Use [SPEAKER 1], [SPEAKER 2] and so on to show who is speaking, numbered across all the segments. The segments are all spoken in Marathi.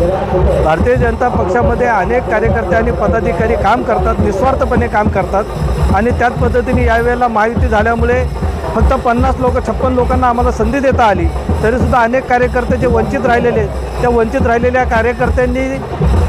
[SPEAKER 1] भारतीय जनता पक्षामध्ये अनेक कार्यकर्ते आणि पदाधिकारी काम करतात, निस्वार्थपणे काम करतात आणि त्याच पद्धतीने यावेळेला महायुती झाल्यामुळे फक्त 50 लोक 56 लोकांना आम्हाला संधी देता आली, तरीसुद्धा अनेक कार्यकर्ते जे वंचित राहिलेले त्या वंचित राहिलेल्या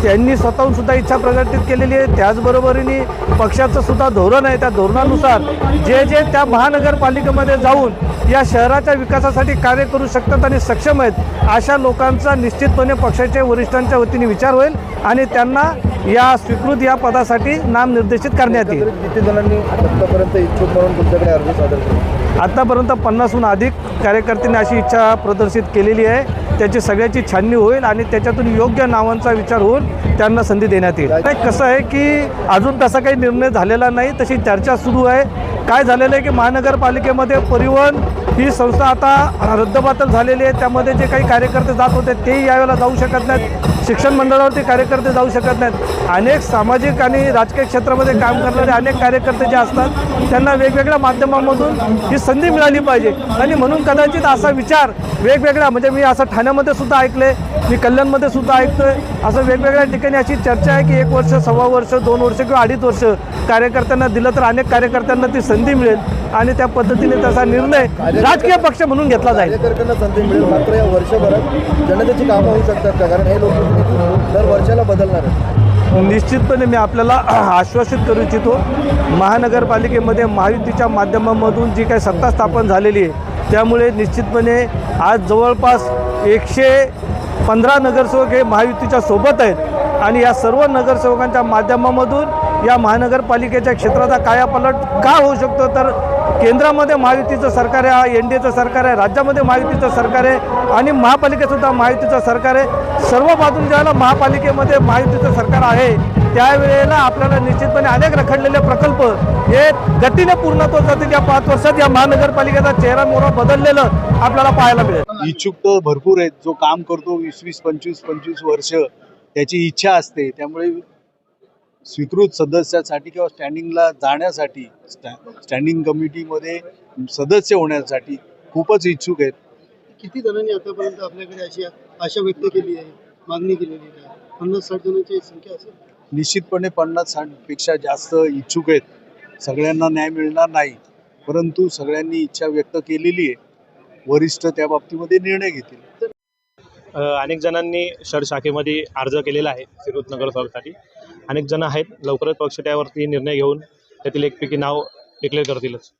[SPEAKER 1] त्यांनी स्वतःहूनसुद्धा इच्छा प्रकटित केलेली आहे। त्याचबरोबरीने पक्षाचं सुद्धा धोरण आहे, त्या धोरणानुसार जे त्या महानगरपालिकेमध्ये जाऊन या शहराच्या विकासासाठी कार्य करू शकतात आणि सक्षम आहेत अशा लोकांचा निश्चितपणे पक्षाच्या वरिष्ठांच्या वतीने विचार होईल आणि त्यांना या स्वीकृत या पदासाठी नामनिर्देशित करण्यात येईल।
[SPEAKER 2] किती जणांनी आतापर्यंत इच्छुक म्हणून तुमच्याकडे अर्ज सादर केले?
[SPEAKER 1] आतापर्यंत 50हून अधिक कार्यकर्त्यांनी अशी इच्छा प्रदर्शित केलेली आहे। त्याची सगळ्याची छाननी होईल आणि त्याच्यातून योग्य नावांचा विचार होऊन त्यांना संधी देण्यात येईल। कसं आहे की अजून तसा काही निर्णय झालेला नाही, तशी चर्चा सुरू आहे। काय झालेलं आहे की महानगरपालिकेमध्ये परिवहन ही संस्था आता रद्दबातल झालेली आहे, त्यामध्ये जे काही कार्यकर्ते जात होते तेही यावेळेला जाऊ शकत नाहीत, शिक्षण मंडळावरती कार्यकर्ते जाऊ शकत नाहीत। अनेक सामाजिक आणि राजकीय क्षेत्रामध्ये काम करणारे अनेक कार्यकर्ते जे असतात त्यांना वेगवेगळ्या माध्यमांमधून ही संधी मिळाली पाहिजे आणि म्हणून कदाचित असा विचार वेगवेगळ्या म्हणजे मी असं ठाण्यामध्ये सुद्धा ऐकले, मी कल्याणमध्ये सुद्धा ऐकतोय, असं वेगवेगळ्या ठिकाणी अशी चर्चा आहे की 1 वर्ष, 1.25 वर्ष, 2 वर्ष किंवा 2.5 वर्ष कार्यकर्त्यांना दिलं तर अनेक कार्यकर्त्यांना ती संधी मिळेल आणि त्या पद्धतीने तसा निर्णय राजकीय पक्ष म्हणून घेतला जाईल।
[SPEAKER 2] कार्यकर्त्यांना संधी मिळेल, मात्र या वर्षभरात जनतेची कामं होऊ शकतात का? कारण हे लोक दर वर्षाला बदलणार आहेत।
[SPEAKER 1] निश्चितपणे मी आपल्याला आश्वासित करू इच्छितो, महानगरपालिकेमध्ये महायुतीच्या माध्यमांमधून जी काही सत्ता स्थापन झालेली आहे त्यामुळे निश्चितपणे आज जवळपास 115 नगरसेवक हे महायुतीच्या सोबत आहेत आणि या सर्व नगरसेवकांच्या माध्यमामधून या महानगरपालिकेच्या क्षेत्राचा कायापालट का होऊ शकतो तर केंद्रामध्ये महायुतीचं सरकार आहे, NDAचं सरकार आहे, राज्यामध्ये महायुतीचं सरकार आहे आणि महापालिकेतसुद्धा महायुतीचं सरकार आहे। सर्व बाजूने ज्यावेळेला महापालिकेमध्ये महायुतीचं सरकार आहे त्यावेळेला आपल्याला निश्चितपणे अनेक रखडलेले प्रकल्प हे गतीने पूर्णत्वास जातील। या 5 वर्षात या महानगरपालिकेचा चेहरा मोहरा बदललेलं आपल्याला पाहायला मिळेल।
[SPEAKER 3] इच्छुक तर भरपूर आहेत, जो काम करतो 20-20, 25-25 वर्ष त्याची इच्छा असते, त्यामुळे स्वीकृत सदस्यासाठी किंवा स्टँडिंगला जाण्यासाठी स्टँडिंग कमिटीमध्ये सदस्य होण्यासाठी खूपच इच्छुक आहेत।
[SPEAKER 4] किती जणांनी आतापर्यंत आपल्याकडे अशी आशा व्यक्त केली आहे, मागणी केलेली आहे? 50-60 जणांची संख्या असेल?
[SPEAKER 3] निश्चितपणे 50-60 पेक्षा जास्त इच्छुक आहेत। सगळ्यांना न्याय मिळणार नाही, परंतु सगळ्यांनी इच्छा व्यक्त केलेली आहे, वरिष्ठ त्या बाबतीमध्ये निर्णय घेतील।
[SPEAKER 5] अनेक जणांनी शहर शाखेमध्ये अर्ज केलेला आहे स्वीकृत नगरसेवकासाठी। अनेक जण आहेत, लवकरच पक्ष त्यावरती निर्णय घेऊन त्यातील एकपैकी नाव डिक्लेअर करतीलच।